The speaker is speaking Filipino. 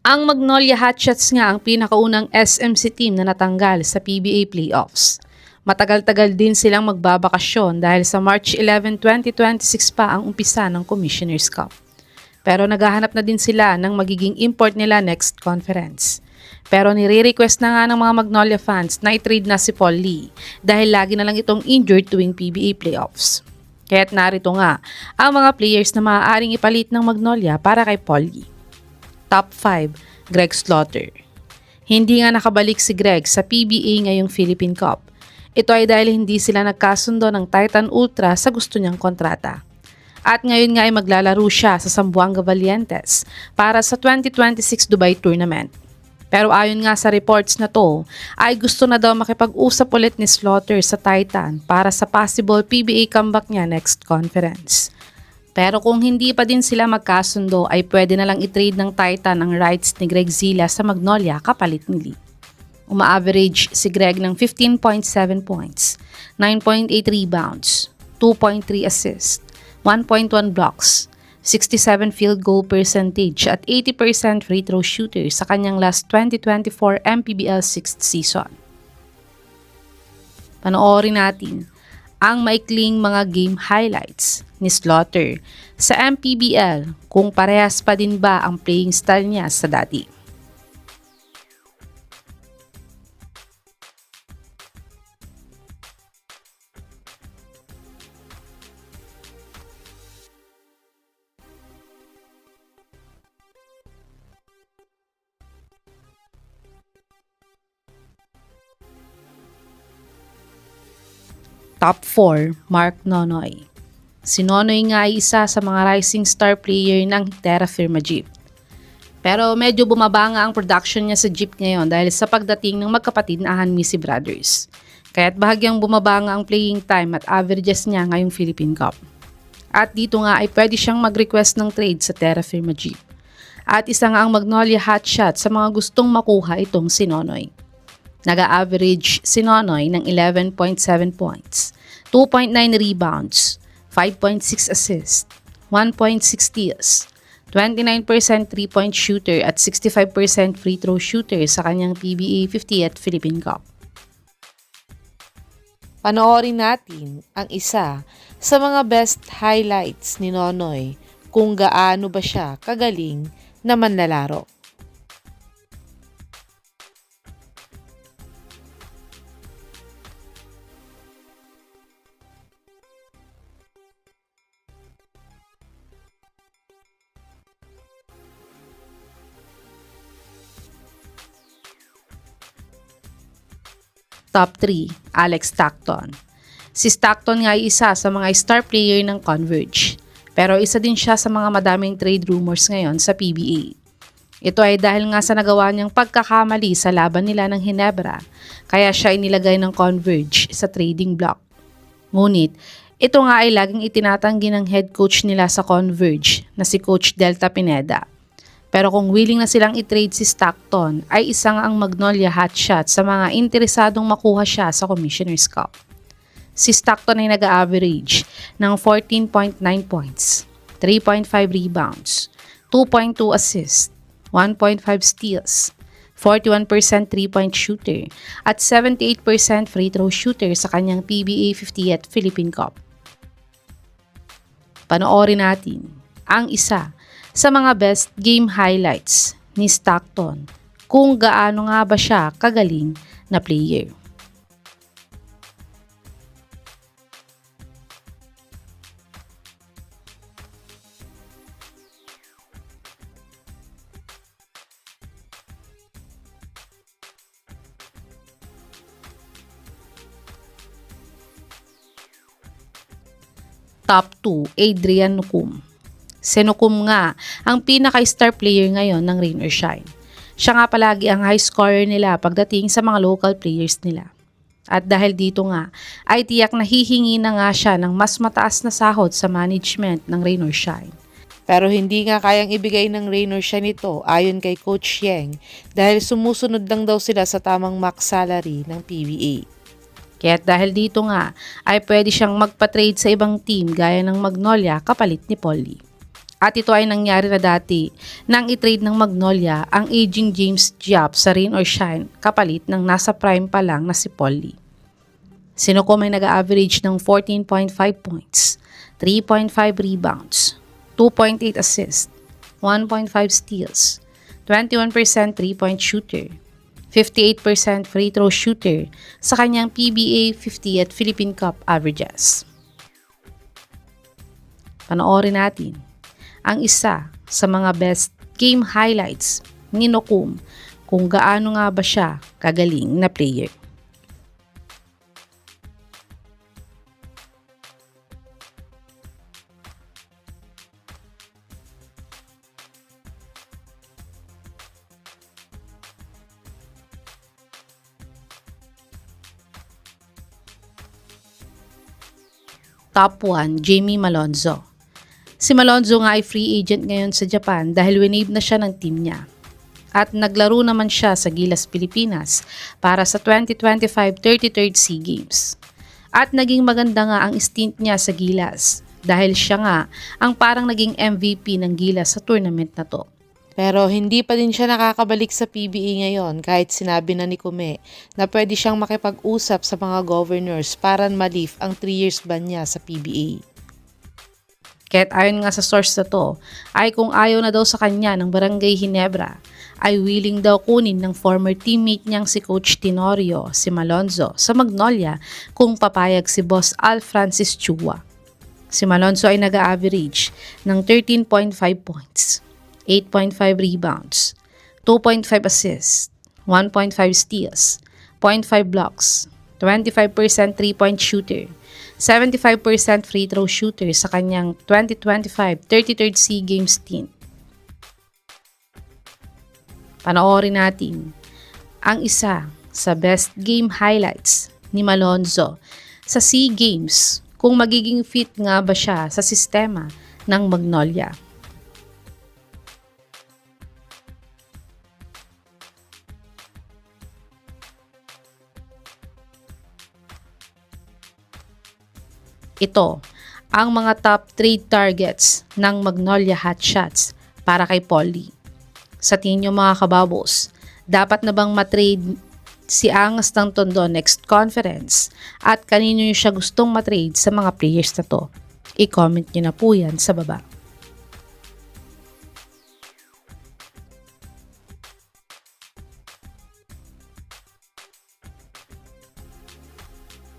Ang Magnolia Hotshots nga ang pinakaunang SMC team na natanggal sa PBA playoffs. Matagal-tagal din silang magbabakasyon dahil sa March 11, 2026 pa ang umpisa ng Commissioner's Cup. Pero naghahanap na din sila ng magiging import nila next conference. Pero nire-request na nga ng mga Magnolia fans na i-trade na si Paul Lee dahil lagi na lang itong injured tuwing PBA playoffs. Kaya't narito nga ang mga players na maaaring ipalit ng Magnolia para kay Paul Lee. Top 5, Greg Slaughter. Hindi nga nakabalik si Greg sa PBA ngayong Philippine Cup. Ito ay dahil hindi sila nagkasundo ng Titan Ultra sa gusto niyang kontrata. At ngayon nga ay maglalaro siya sa Zamboanga Valientes para sa 2026 Dubai Tournament. Pero ayon nga sa reports na to, ay gusto na daw makipag-usap ulit ni Slaughter sa Titan para sa possible PBA comeback niya next conference. Pero kung hindi pa din sila magkasundo ay pwede na lang i-trade ng Titan ang rights ni Greg Zilla sa Magnolia kapalit ni Lee. Uma-average si Greg ng 15.7 points, 9.8 rebounds, 2.3 assists, 1.1 blocks, 67 field goal percentage at 80% free throw shooter sa kanyang last 2024 MPBL 6th season. Panoorin natin ang maikling mga game highlights ni Slaughter sa MPBL kung parehas pa din ba ang playing style niya sa dati. Top 4, Mark Nonoy. Si Nonoy nga ay isa sa mga rising star player ng Terra Firma Jeep. Pero medyo bumaba nga ang production niya sa Jeep ngayon dahil sa pagdating ng magkapatid na Hanmisi Brothers. Kaya't bahagyang bumaba nga ang playing time at averages niya ngayong Philippine Cup. At dito nga ay pwede siyang mag-request ng trade sa Terra Firma Jeep. At isa nga ang Magnolia Hotshot sa mga gustong makuha itong si Nonoy. Nag-average si Nonoy ng 11.7 points, 2.9 rebounds, 5.6 assists, 1.6 steals, 29% 3-point shooter at 65% free throw shooter sa kanyang PBA 50th Philippine Cup. Panoorin natin ang isa sa mga best highlights ni Nonoy kung gaano ba siya kagaling na manlalaro. Top 3, Alex Stockton. Si Stockton nga ay isa sa mga star player ng Converge. Pero isa din siya sa mga madaming trade rumors ngayon sa PBA. Ito ay dahil nga sa nagawa niyang pagkakamali sa laban nila ng Ginebra, kaya siya inilagay ng Converge sa trading block. Ngunit, ito nga ay laging itinatanggi ng head coach nila sa Converge na si Coach Delta Pineda. Pero kung willing na silang i-trade si Stockton, ay isang ang Magnolia Hotshot sa mga interesadong makuha siya sa Commissioner's Cup. Si Stockton ay nag-average ng 14.9 points, 3.5 rebounds, 2.2 assists, 1.5 steals, 41% 3-point shooter, at 78% free throw shooter sa kanyang PBA 50th Philippine Cup. Panoorin natin ang isa sa mga best game highlights ni Stockton kung gaano nga ba siya kagaling na player. Top 2, Adrian Nukum. Si Nukum nga ang pinaka-star player ngayon ng Rain or Shine. Siya nga palagi ang high scorer nila pagdating sa mga local players nila. At dahil dito nga, ay tiyak na hihingi na nga siya ng mas mataas na sahod sa management ng Rain or Shine. Pero hindi nga kayang ibigay ng Rain or Shine ito ayon kay Coach Yeng dahil sumusunod lang daw sila sa tamang max salary ng PBA. Kaya't dahil dito nga ay pwede siyang magpa-trade sa ibang team gaya ng Magnolia kapalit ni Paul Lee. At ito ay nangyari na dati nang i-trade ng Magnolia ang aging James Giap sa rain or shine kapalit ng nasa prime pa lang na si Paul Lee. Si Nokom ay nag-average ng 14.5 points, 3.5 rebounds, 2.8 assists, 1.5 steals, 21% 3-point shooter, 58% free throw shooter sa kanyang PBA 50th Philippine Cup averages. Panoorin natin ang isa sa mga best game highlights ni Nokom kung gaano nga ba siya kagaling na player. Top 1, Jamie Malonzo. Si Malonzo nga ay free agent ngayon sa Japan dahil winave na siya ng team niya. At naglaro naman siya sa Gilas, Pilipinas para sa 2025 33rd SEA Games. At naging maganda nga ang stint niya sa Gilas dahil siya nga ang parang naging MVP ng Gilas sa tournament na to. Pero hindi pa din siya nakakabalik sa PBA ngayon kahit sinabi na ni Kume na pwede siyang makipag-usap sa mga governors para ma-lift ang 3 years ban niya sa PBA. Kahit ayon nga sa source na to, ay kung ayaw na daw sa kanya ng Barangay Ginebra, ay willing daw kunin ng former teammate niyang si Coach Tenorio, si Malonzo, sa Magnolia kung papayag si Boss Al Francis Chua. Si Malonzo ay nag-average ng 13.5 points, 8.5 rebounds, 2.5 assists, 1.5 steals, 0.5 blocks, 25% 3-point shooter, 75% free throw shooter sa kanyang 2025 33rd SEA Games stint. Panoorin natin ang isa sa best game highlights ni Malonzo sa SEA Games kung magiging fit nga ba siya sa sistema ng Magnolia. Ito ang mga top trade targets ng Magnolia Hotshots para kay Paul Lee. Sa tingin nyo mga kababos, dapat na bang matrade si Angas ng Tondo next conference at kanino nyo siya gustong matrade sa mga players na to? I-comment nyo na po yan sa baba.